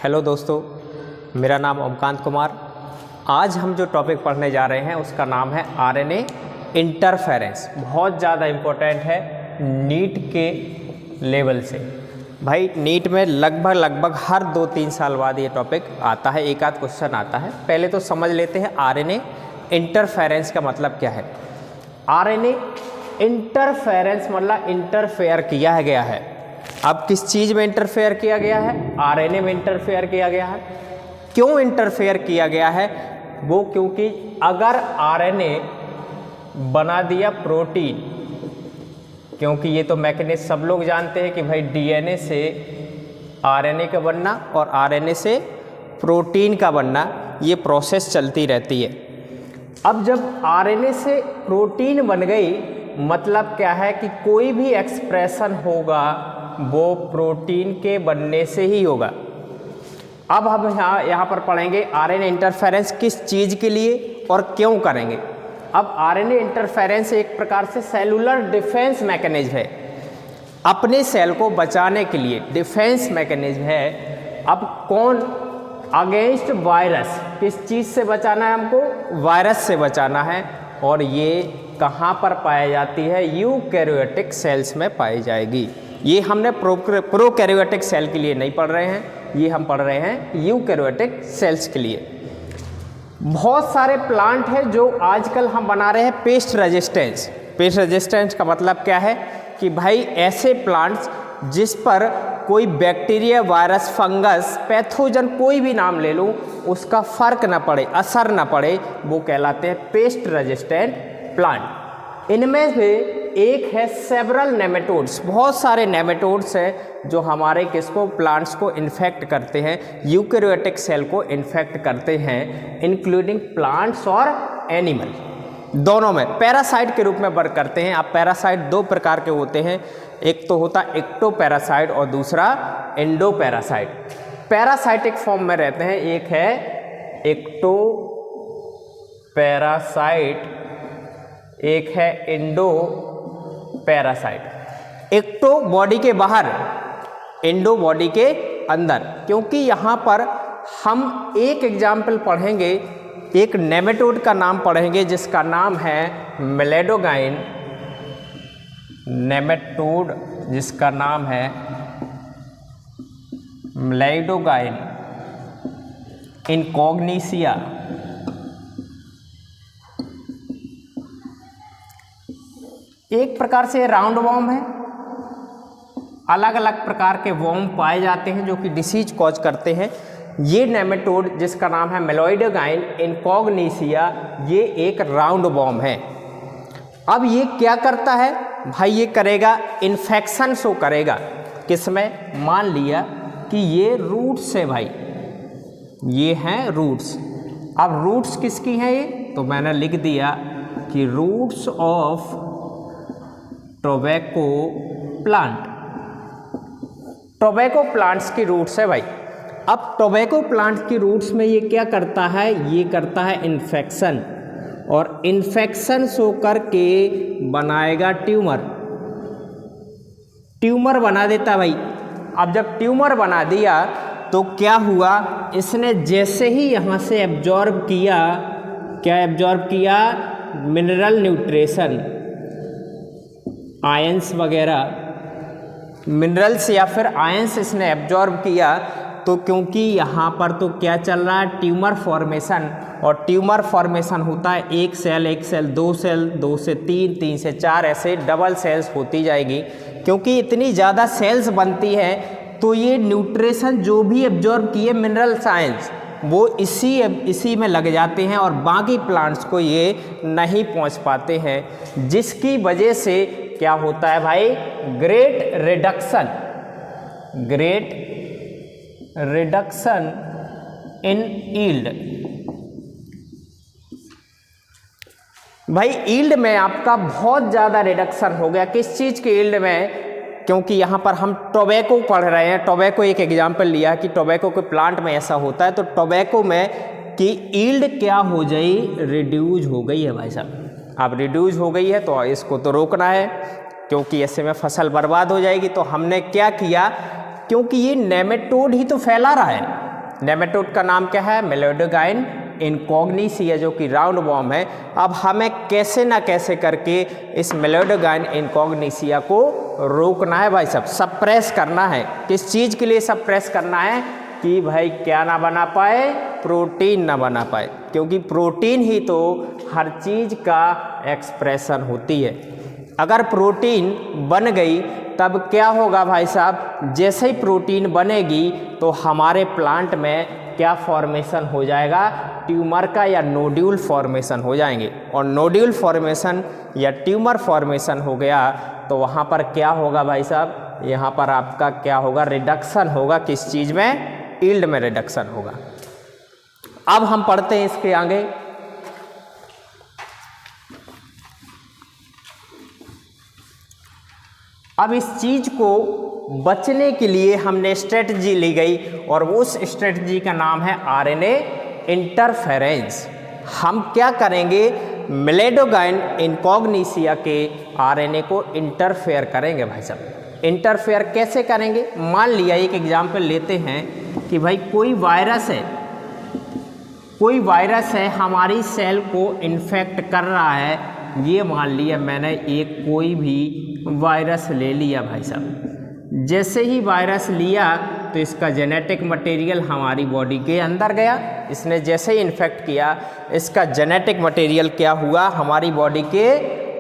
Hello दोस्तों, मेरा नाम ओमकांत कुमार। आज हम जो टॉपिक पढ़ने जा रहे हैं उसका नाम है आरएनए इंटरफेरेंस। बहुत ज़्यादा इम्पोर्टेंट है नीट के लेवल से। भाई नीट में लगभग हर 2-3 साल बाद ये टॉपिक आता है, एक आध क्वेश्चन आता है। पहले तो समझ लेते हैं आरएनए इंटरफेरेंस का मतलब क्या है। आरएनए इंटरफेरेंस मतलब इंटरफेयर किया गया है। अब किस चीज़ में इंटरफेयर किया गया है? आरएनए में इंटरफेयर किया गया है। क्यों इंटरफेयर किया गया है? वो क्योंकि अगर आरएनए बना दिया प्रोटीन, क्योंकि ये तो मैकेनिज्म सब लोग जानते हैं कि भाई डीएनए से आरएनए का बनना और आरएनए से प्रोटीन का बनना, ये प्रोसेस चलती रहती है। अब जब आरएनए से प्रोटीन बन गई, मतलब क्या है कि कोई भी एक्सप्रेशन होगा वो प्रोटीन के बनने से ही होगा। अब हम यहाँ पर पढ़ेंगे आरएनए इंटरफेरेंस किस चीज़ के लिए और क्यों करेंगे। अब आरएनए इंटरफेरेंस एक प्रकार से सेलुलर डिफेंस मैकेनिज्म है, अपने सेल को बचाने के लिए डिफेंस मैकेनिज्म है। अब कौन? Against virus. किस चीज़ से बचाना है हमको? वायरस से बचाना है। और ये कहाँ पर पाई जाती है? यूकैरियोटिक सेल्स में पाई जाएगी। ये हमने प्रोकैरियोटिक सेल के लिए नहीं पढ़ रहे हैं, ये हम पढ़ रहे हैं यूकैरियोटिक सेल्स के लिए। बहुत सारे प्लांट हैं जो आजकल हम बना रहे हैं पेस्ट रेजिस्टेंस। पेस्ट रेजिस्टेंस का मतलब क्या है कि भाई ऐसे प्लांट्स जिस पर कोई बैक्टीरिया, वायरस, फंगस, पैथोजन कोई भी नाम ले लूँ, उसका फर्क ना पड़े, असर ना पड़े, वो कहलाते हैं पेस्ट रेजिस्टेंट प्लांट। इनमें से एक है सेवरल नेमेटोड्स। बहुत सारे नेमेटोड्स हैं जो हमारे किसको, प्लांट्स को इन्फेक्ट करते हैं, यूकैरियोटिक सेल को इन्फेक्ट करते हैं, इंक्लूडिंग प्लांट्स और एनिमल। दोनों में पैरासाइट के रूप में वर्क करते हैं। अब पैरासाइट दो प्रकार के होते हैं, एक तो होता है एक्टोपैरासाइट और दूसरा एंडोपैरासाइट। पैरासाइटिक फॉर्म में रहते हैं, एक है एक्टोपैरासाइट, एक है एंडो पैरासाइट। एक्टो बॉडी के बाहर, एंडो बॉडी के अंदर। क्योंकि यहाँ पर हम एक एग्जाम्पल पढ़ेंगे, एक नेमेटोड का नाम पढ़ेंगे जिसका नाम है मेलेडोगाइन। नेमेटोड जिसका नाम है मेलेडोगाइन इनकॉग्निसिया। एक प्रकार से राउंड वॉर्म है। अलग अलग प्रकार के वॉर्म पाए जाते हैं जो कि डिसीज कॉज करते हैं। ये नेमेटोड जिसका नाम है मेलेडोगाइन इनकॉग्निसिया, ये एक राउंड वॉर्म है। अब ये क्या करता है भाई? ये करेगा इन्फेक्शन शो करेगा। किसमें? मान लिया कि ये रूट्स है भाई, ये हैं रूट्स। अब रूट्स किसकी हैं ये? तो मैंने लिख दिया कि roots of tobacco plant. Tobacco plants की रूट्स है भाई। अब टोबैको प्लांट्स की रूट्स में ये क्या करता है? ये करता है इन्फेक्शन, और इन्फेक्शन शो करके बनाएगा ट्यूमर। ट्यूमर बना देता भाई। अब जब ट्यूमर बना दिया तो क्या हुआ? इसने जैसे ही यहाँ से एब्जॉर्ब किया, क्या एब्जॉर्ब किया? मिनरल न्यूट्रिशन, आयंस वगैरह, मिनरल्स या फिर आयंस इसने एब्जॉर्ब किया। तो क्योंकि यहाँ पर तो क्या चल रहा है? Tumour formation. और ट्यूमर फॉर्मेशन होता है एक सेल, दो सेल, 2 से 3, 3 से 4, ऐसे डबल सेल्स होती जाएगी। क्योंकि इतनी ज़्यादा सेल्स बनती है तो ये न्यूट्रिशन जो भी एब्जॉर्ब किए मिनरल साइंस, वो इसी में लग जाते हैं और बाकी प्लांट्स को ये नहीं पहुंच पाते हैं, जिसकी वजह से क्या होता है भाई? Great reduction in yield. भाई यील्ड में आपका बहुत ज़्यादा रिडक्शन हो गया। किस चीज़ के यील्ड में? क्योंकि यहाँ पर हम टोबैको पढ़ रहे हैं। टोबैको एक एग्जाम्पल लिया कि टोबैको के प्लांट में ऐसा होता है। तो टोबैको में कि यील्ड क्या हो गई? रिड्यूज हो गई है भाई साहब। अब रिड्यूज हो गई है तो इसको तो रोकना है, क्योंकि ऐसे में फसल बर्बाद हो जाएगी। तो हमने क्या किया? क्योंकि ये नेमेटोड ही तो फैला रहा है, नेमेटोड का नाम क्या है? मेलेडोगाइन इनकॉग्निसिया, जो कि राउंड वॉर्म है। अब हमें कैसे ना कैसे करके इस मेलेडोगाइन इनकॉग्निसिया को रोकना है भाई साहब, सप्रेस करना है। किस चीज़ के लिए सप्रेस करना है? कि भाई क्या ना बना पाए? प्रोटीन ना बना पाए, क्योंकि प्रोटीन ही तो हर चीज़ का एक्सप्रेशन होती है। अगर प्रोटीन बन गई तब क्या होगा भाई साहब? जैसे ही प्रोटीन बनेगी तो हमारे प्लांट में क्या फॉर्मेशन हो जाएगा? ट्यूमर का या नोड्यूल फॉर्मेशन हो जाएंगे। और नोड्यूल फॉर्मेशन या ट्यूमर फॉर्मेशन हो गया तो वहाँ पर क्या होगा भाई साहब? यहाँ पर आपका क्या होगा? रिडक्शन होगा। किस चीज़ में? यील्ड में रिडक्शन होगा। अब हम पढ़ते हैं इसके आगे। अब इस चीज को बचने के लिए हमने स्ट्रेटजी ली गई और उस स्ट्रेटजी का नाम है आरएनए इंटरफेरेंस। हम क्या करेंगे? मेलेडोगाइन इनकॉग्निसिया के आरएनए को इंटरफेयर करेंगे भाई साहब। इंटरफेयर कैसे करेंगे? मान लिया एक एग्जाम्पल लेते हैं कि भाई कोई वायरस है हमारी सेल को इन्फेक्ट कर रहा है। ये मान लिया मैंने एक कोई भी वायरस ले लिया भाई साहब। जैसे ही वायरस लिया तो इसका जेनेटिक मटेरियल हमारी बॉडी के अंदर गया। इसने जैसे ही इन्फेक्ट किया इसका जेनेटिक मटेरियल क्या हुआ? हमारी बॉडी के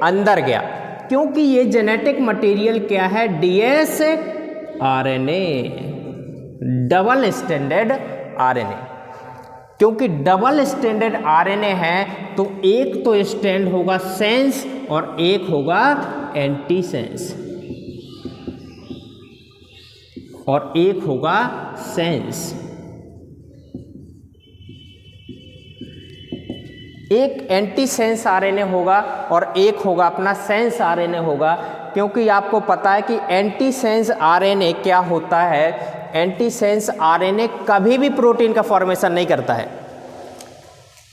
अंदर गया। क्योंकि ये जेनेटिक मटेरियल क्या है? DS RNA, double standard RNA. क्योंकि डबल स्टैंडर्ड आरएनए है तो एक तो स्टैंड होगा सेंस और एक होगा एंटी सेंस, और एक होगा सेंस। एक एंटी सेंस आरएनए होगा और एक होगा अपना सेंस आरएनए होगा। क्योंकि आपको पता है कि एंटी सेंस आरएनए क्या होता है? एंटी सेंस आरएनए कभी भी प्रोटीन का फॉर्मेशन नहीं करता है।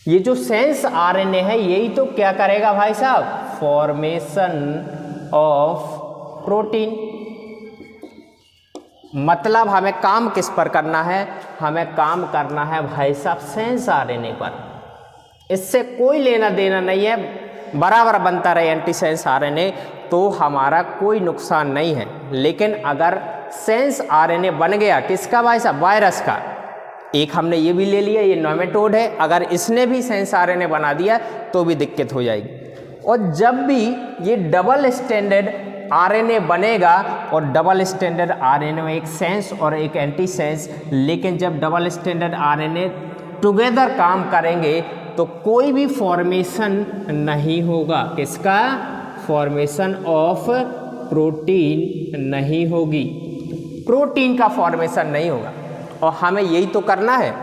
ये जो सेंस आरएनए है यही तो क्या करेगा भाई साहब? Formation of protein. मतलब हमें काम किस पर करना है? हमें काम करना है भाई साहब सेंस आरएनए पर। इससे कोई लेना देना नहीं है, बराबर बनता रहे एंटी सेंस आरएनए तो हमारा कोई नुकसान नहीं है। लेकिन अगर सेंस आरएनए बन गया किसका भाई साहब? वायरस का। एक हमने ये भी ले लिया, ये नेमेटोड है, अगर इसने भी सेंस आरएनए बना दिया तो भी दिक्कत हो जाएगी। और जब भी ये डबल स्टैंडर्ड आरएनए बनेगा, और डबल स्टैंडर्ड आरएनए में एक सेंस और एक एंटी सेंस, लेकिन जब डबल स्टैंडर्ड आरएनए टुगेदर काम करेंगे तो कोई भी फॉर्मेशन नहीं होगा। किसका? फॉर्मेशन ऑफ प्रोटीन नहीं होगी, प्रोटीन का फॉर्मेशन नहीं होगा। और हमें यही तो करना है।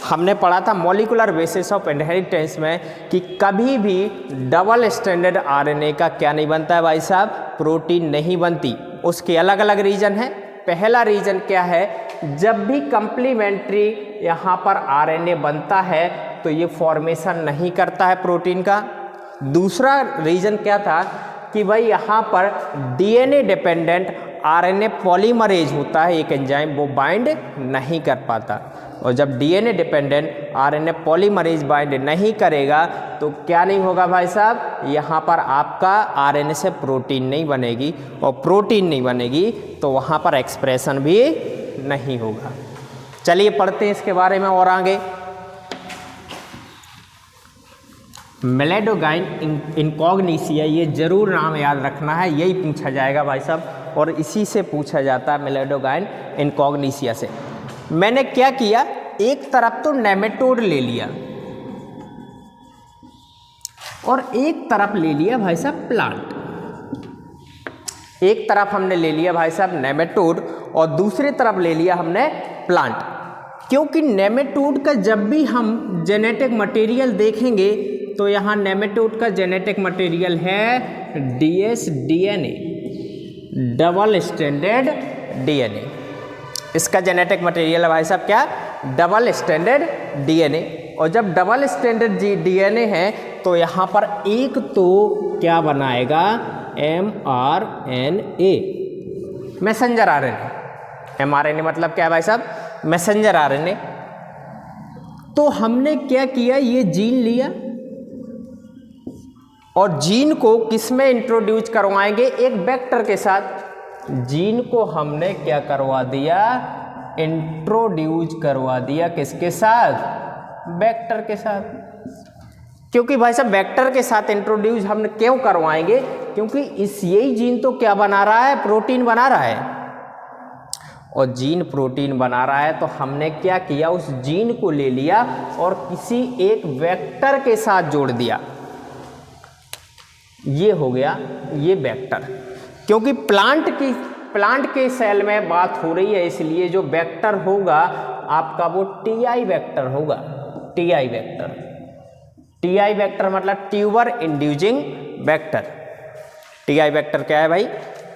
हमने पढ़ा था मॉलिक्यूलर बेसिस ऑफ इनहेरिटेंस में कि कभी भी डबल स्टैंडर्ड आरएनए का क्या नहीं बनता है भाई साहब? प्रोटीन नहीं बनती। उसके अलग अलग रीजन है। पहला रीजन क्या है? जब भी कंप्लीमेंट्री यहाँ पर आरएनए बनता है तो ये फॉर्मेशन नहीं करता है प्रोटीन का। दूसरा रीजन क्या था कि भाई यहाँ पर डीएनए डिपेंडेंट आरएनए पॉलीमरेज होता है एक एंजाइम, वो बाइंड नहीं कर पाता। और जब DNA dependent RNA polymerase bind नहीं करेगा तो क्या नहीं होगा भाई साहब? यहाँ पर आपका आरएनए से प्रोटीन नहीं बनेगी, और प्रोटीन नहीं बनेगी तो वहाँ पर एक्सप्रेशन भी नहीं होगा। चलिए पढ़ते हैं इसके बारे में और आगे। मेलेडोगाइन इनकॉग्निसिया, ये जरूर नाम याद रखना है, यही पूछा जाएगा भाई साहब, और इसी से पूछा जाता है मेलेडोगाइन इनकॉग्निसिया से। मैंने क्या किया? एक तरफ तो नेमेटोड ले लिया और एक तरफ ले लिया भाई साहब प्लांट। एक तरफ हमने ले लिया भाई साहब नेमेटोड और दूसरी तरफ ले लिया हमने प्लांट। क्योंकि नेमेटोड का जब भी हम जेनेटिक मटेरियल देखेंगे तो यहाँ नेमेटोड का जेनेटिक मटेरियल है DS DNA, double standard DNA. इसका जेनेटिक मटेरियल है भाई साहब क्या? Double standard DNA. और जब डबल स्टैंडर्ड डीएनए है तो यहाँ पर एक तो क्या बनाएगा? mRNA, messenger RNA. mRNA मतलब क्या है भाई साहब? Messenger RNA. तो हमने क्या किया, ये जीन लिया और जीन को किस में इंट्रोड्यूस करवाएंगे, एक वेक्टर के साथ। जीन को हमने क्या करवा दिया, इंट्रोड्यूस करवा दिया किसके साथ, वेक्टर के साथ। क्योंकि भाई साहब वेक्टर के साथ इंट्रोड्यूस हम क्यों करवाएंगे, क्योंकि यही जीन तो क्या बना रहा है, प्रोटीन बना रहा है। और जीन प्रोटीन बना रहा है तो हमने क्या किया, उस जीन को ले लिया और किसी एक वेक्टर के साथ जोड़ दिया। ये हो गया ये वेक्टर। क्योंकि प्लांट के सेल में बात हो रही है, इसलिए जो वेक्टर होगा आपका वो टीआई वेक्टर होगा। टीआई वेक्टर, टीआई वेक्टर मतलब tumour inducing vector. TI vector क्या है भाई,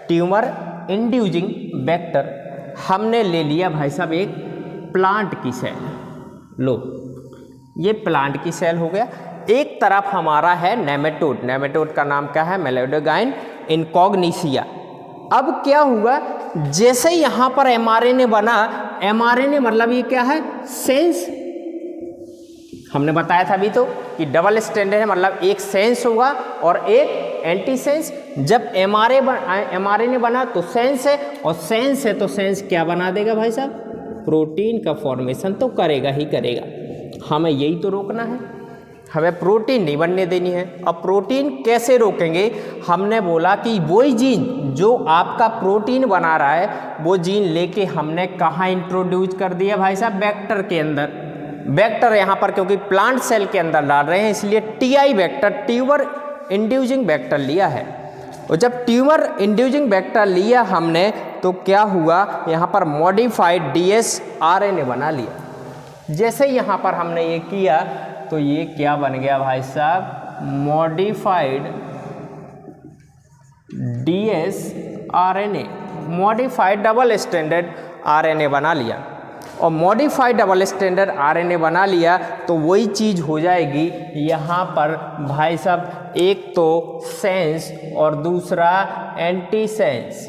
ट्यूमर इंड्यूसिंग वेक्टर। हमने ले लिया भाई साहब एक प्लांट की सेल, लो ये प्लांट की सेल हो गया। एक तरफ हमारा है नेमेटोड, नेमेटोड का नाम क्या है, मेलेडोगाइन इनकॉग्निसिया। अब क्या हुआ, जैसे यहाँ पर एमआरएनए बना, एमआरएनए मतलब ये क्या है, सेंस। हमने बताया था अभी तो कि डबल स्टैंडर्ड है, मतलब एक सेंस होगा और एक एंटी सेंस। जब एमआरएनए बना तो सेंस है, और सेंस है तो सेंस क्या बना देगा भाई साहब, प्रोटीन का फॉर्मेशन तो करेगा ही करेगा। हमें यही तो रोकना है, हमें प्रोटीन नहीं बनने देनी है। अब प्रोटीन कैसे रोकेंगे, हमने बोला कि वही जीन जो आपका प्रोटीन बना रहा है, वो जीन लेके हमने कहाँ इंट्रोड्यूस कर दिया भाई साहब, वेक्टर के अंदर। वेक्टर यहाँ पर क्योंकि प्लांट सेल के अंदर डाल रहे हैं, इसलिए TI vector, tumour inducing vector लिया है। और जब ट्यूमर इंड्यूसिंग वेक्टर लिया हमने तो क्या हुआ, यहाँ पर मॉडिफाइड डीएस आरएनए बना लिया। जैसे यहाँ पर हमने ये किया तो ये क्या बन गया भाई साहब, modified DS RNA, modified double standard RNA बना लिया। और मॉडिफाइड डबल स्टैंडर्ड आरएनए बना लिया तो वही चीज़ हो जाएगी यहाँ पर भाई साहब, एक तो सेंस और दूसरा एंटी सेंस।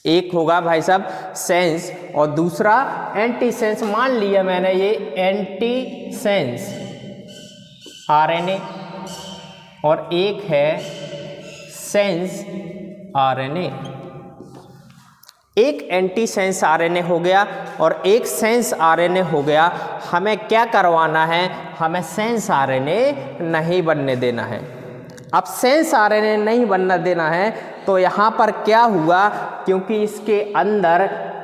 एक होगा भाई साहब सेंस और दूसरा एंटी सेंस। मान लिया मैंने ये एंटी सेंस आरएनए और एक है सेंस आरएनए। एक एंटी सेंस आरएनए हो गया और एक सेंस आरएनए हो गया। हमें क्या करवाना है, हमें सेंस आरएनए नहीं बनने देना है। अब सेंस आरएनए नहीं बनना देना है तो यहाँ पर क्या हुआ, क्योंकि इसके अंदर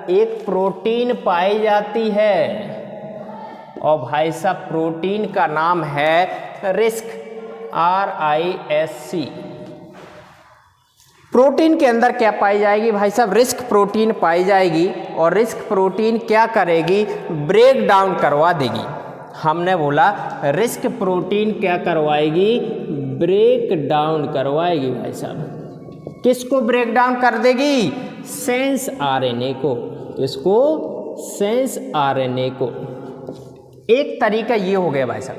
एक प्रोटीन पाई जाती है और भाई साहब प्रोटीन का नाम है रिस्क, RISC। प्रोटीन के अंदर क्या पाई जाएगी भाई साहब, रिस्क प्रोटीन पाई जाएगी। और रिस्क प्रोटीन क्या करेगी, ब्रेक डाउन करवा देगी। हमने बोला रिस्क प्रोटीन क्या करवाएगी, ब्रेक डाउन करवाएगी भाई साहब। किसको ब्रेक डाउन कर देगी, सेंस आरएनए को। किसको, सेंस आरएनए को। एक तरीका ये हो गया भाई साहब,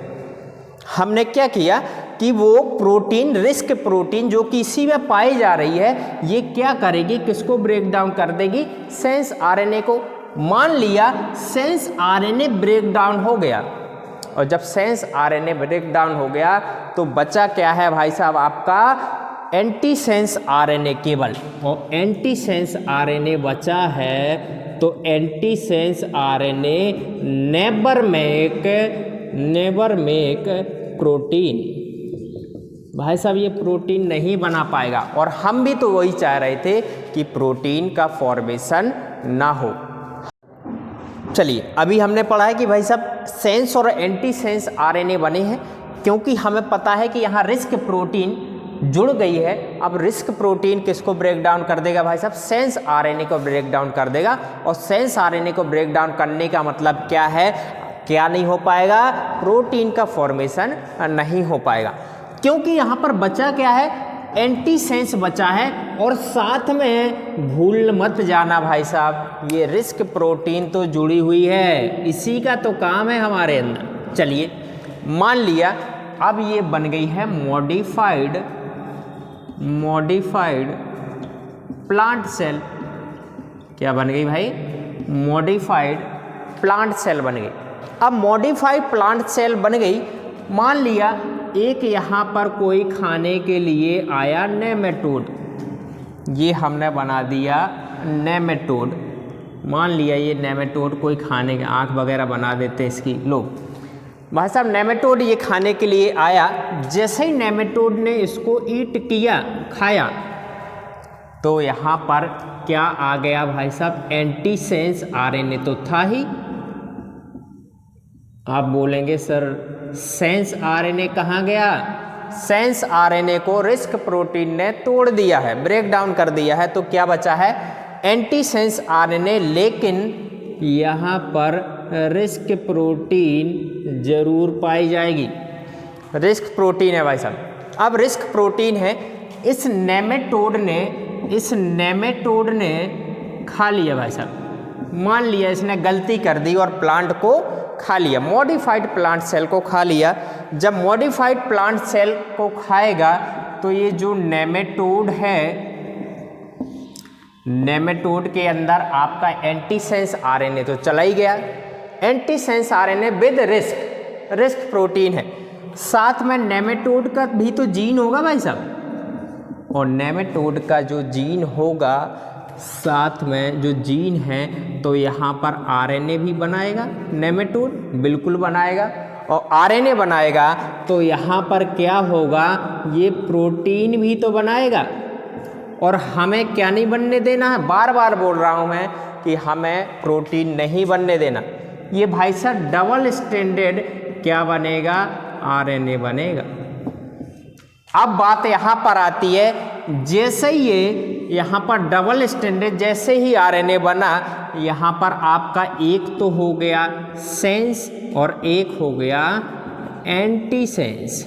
हमने क्या किया कि वो प्रोटीन, रिस्क प्रोटीन जो कि इसी में पाई जा रही है, ये क्या करेगी, किसको ब्रेक डाउन कर देगी, सेंस आरएनए को। मान लिया सेंस आरएनए ब्रेक डाउन हो गया, और जब सेंस आरएनए ब्रेक डाउन हो गया तो बचा क्या है भाई साहब, आपका एंटी सेंस आरएनए केवल। और एंटी सेंस आरएनए बचा है तो anti sense RNA never make protein. भाई साहब ये प्रोटीन नहीं बना पाएगा, और हम भी तो वही चाह रहे थे कि प्रोटीन का फॉर्मेशन ना हो। चलिए अभी हमने पढ़ा है कि भाई साहब सेंस और एंटी सेंस आरएनए बने हैं, क्योंकि हमें पता है कि यहाँ रिस्क प्रोटीन जुड़ गई है। अब रिस्क प्रोटीन किसको ब्रेक डाउन कर देगा भाई साहब, सेंस आरएनए को ब्रेक डाउन कर देगा। और सेंस आरएनए को ब्रेक डाउन करने का मतलब क्या है, क्या नहीं हो पाएगा, प्रोटीन का फॉर्मेशन नहीं हो पाएगा। क्योंकि यहाँ पर बचा क्या है, एंटी सेंस बचा है। और साथ में भूल मत जाना भाई साहब, ये रिस्क प्रोटीन तो जुड़ी हुई है, इसी का तो काम है हमारे अंदर। चलिए मान लिया अब ये बन गई है मॉडिफाइड प्लांट सेल। क्या बन गई भाई, मॉडिफाइड प्लांट सेल बन गई। अब मॉडिफाइड प्लांट सेल बन गई। मान लिया एक यहाँ पर कोई खाने के लिए आया नेमेटोड, ये हमने बना दिया नेमेटोड। मान लिया ये नेमेटोड कोई खाने के, आँख वगैरह बना देते इसकी। लो भाई साहब, नेमेटोड ये खाने के लिए आया। जैसे ही नेमेटोड ने इसको ईट किया, खाया, तो यहाँ पर क्या आ गया भाई साहब, एंटीसेंस आरएनए तो था ही। आप बोलेंगे सर सेंस आरएनए कहाँ गया? सेंस आरएनए को रिस्क प्रोटीन ने तोड़ दिया है, ब्रेक डाउन कर दिया है, तो क्या बचा है? Antisense RNA. लेकिन यहाँ पर रिस्क प्रोटीन जरूर पाई जाएगी। रिस्क प्रोटीन है भाई साहब। अब रिस्क प्रोटीन है, इस नेमेटोड ने खा लिया भाई साहब। मान लिया इसने गलती कर दी और प्लांट को खा लिया, मॉडिफाइड प्लांट सेल को खा लिया। जब मॉडिफाइड प्लांट सेल को खाएगा तो ये जो नेमेटोड है, नेमेटोड के अंदर आपका एंटीसेंस आरएनए तो चला ही गया। Antisense RNA with risk protein है, साथ में नेमेटोड का भी तो जीन होगा भाई साहब, और नेमेटोड का जो जीन होगा साथ में जो जीन है, तो यहाँ पर आरएनए भी बनाएगा नेमेटोड, बिल्कुल बनाएगा। और आरएनए बनाएगा तो यहाँ पर क्या होगा, ये प्रोटीन भी तो बनाएगा। और हमें क्या नहीं बनने देना है, बार बार बोल रहा हूँ मैं कि हमें प्रोटीन नहीं बनने देना। ये भाई साहब डबल स्टैंडर्ड क्या बनेगा, आरएनए बनेगा। अब बात यहाँ पर आती है, जैसे ये यहाँ पर डबल स्टैंडर्ड, जैसे ही आरएनए बना, यहाँ पर आपका एक तो हो गया सेंस और एक हो गया एंटीसेंस,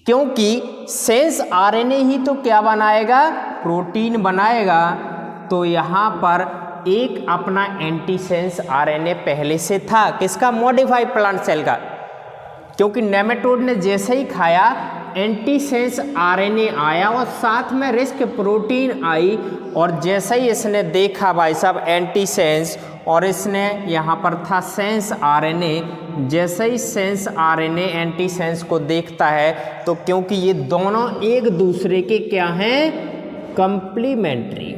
क्योंकि सेंस आरएनए ही तो क्या बनाएगा, प्रोटीन बनाएगा। तो यहाँ पर एक अपना एंटीसेंस आरएनए पहले से था, किसका, मॉडिफाइड प्लांट सेल का, क्योंकि नेमेटोड ने जैसे ही खाया एंटीसेंस आरएनए आया और साथ में रिस्क प्रोटीन आई। और जैसे ही इसने देखा भाई साहब एंटीसेंस, और इसने यहाँ पर था सेंस आरएनए, जैसे ही सेंस आरएनए एंटीसेंस को देखता है, तो क्योंकि ये दोनों एक दूसरे के क्या हैं, कंप्लीमेंट्री,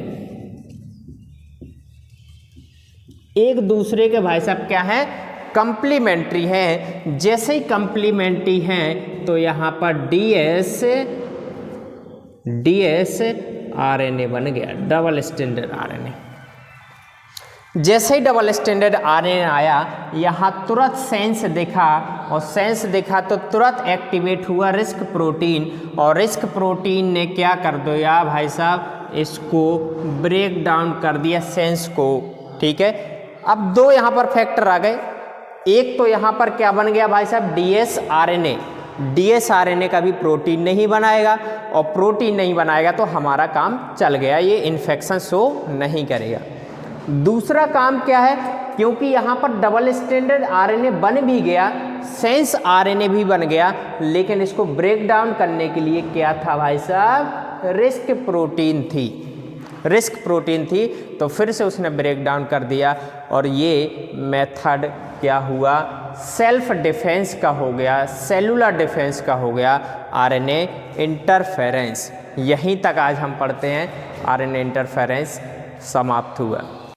एक दूसरे के भाई साहब क्या है, कंप्लीमेंट्री हैं। जैसे ही कंप्लीमेंट्री हैं तो यहाँ पर डीएस आरएनए बन गया, डबल स्टैंडर्ड आरएनए। जैसे ही डबल स्टैंडर्ड आरएनए आया, यहाँ तुरंत सेंस दिखा, और सेंस दिखा तो तुरंत एक्टिवेट हुआ रिस्क प्रोटीन, और रिस्क प्रोटीन ने क्या कर दिया भाई साहब, इसको ब्रेक डाउन कर दिया सेंस को। ठीक है, अब दो यहाँ पर फैक्टर आ गए। एक तो यहाँ पर क्या बन गया भाई साहब, डीएस आरएनए का भी प्रोटीन नहीं बनाएगा, और प्रोटीन नहीं बनाएगा तो हमारा काम चल गया, ये इन्फेक्शन शो नहीं करेगा। दूसरा काम क्या है, क्योंकि यहाँ पर डबल स्टैंडर्ड आरएनए बन भी गया, सेंस आरएनए भी बन गया, लेकिन इसको ब्रेक डाउन करने के लिए क्या था भाई साहब, रिस्क प्रोटीन थी, तो फिर से उसने ब्रेक डाउन कर दिया, और ये मेथड क्या हुआ, सेल्फ डिफेंस का हो गया, सेलुलर डिफेंस का हो गया, आरएनए इंटरफेरेंस। यहीं तक आज हम पढ़ते हैं, आरएनए इंटरफेरेंस समाप्त हुआ।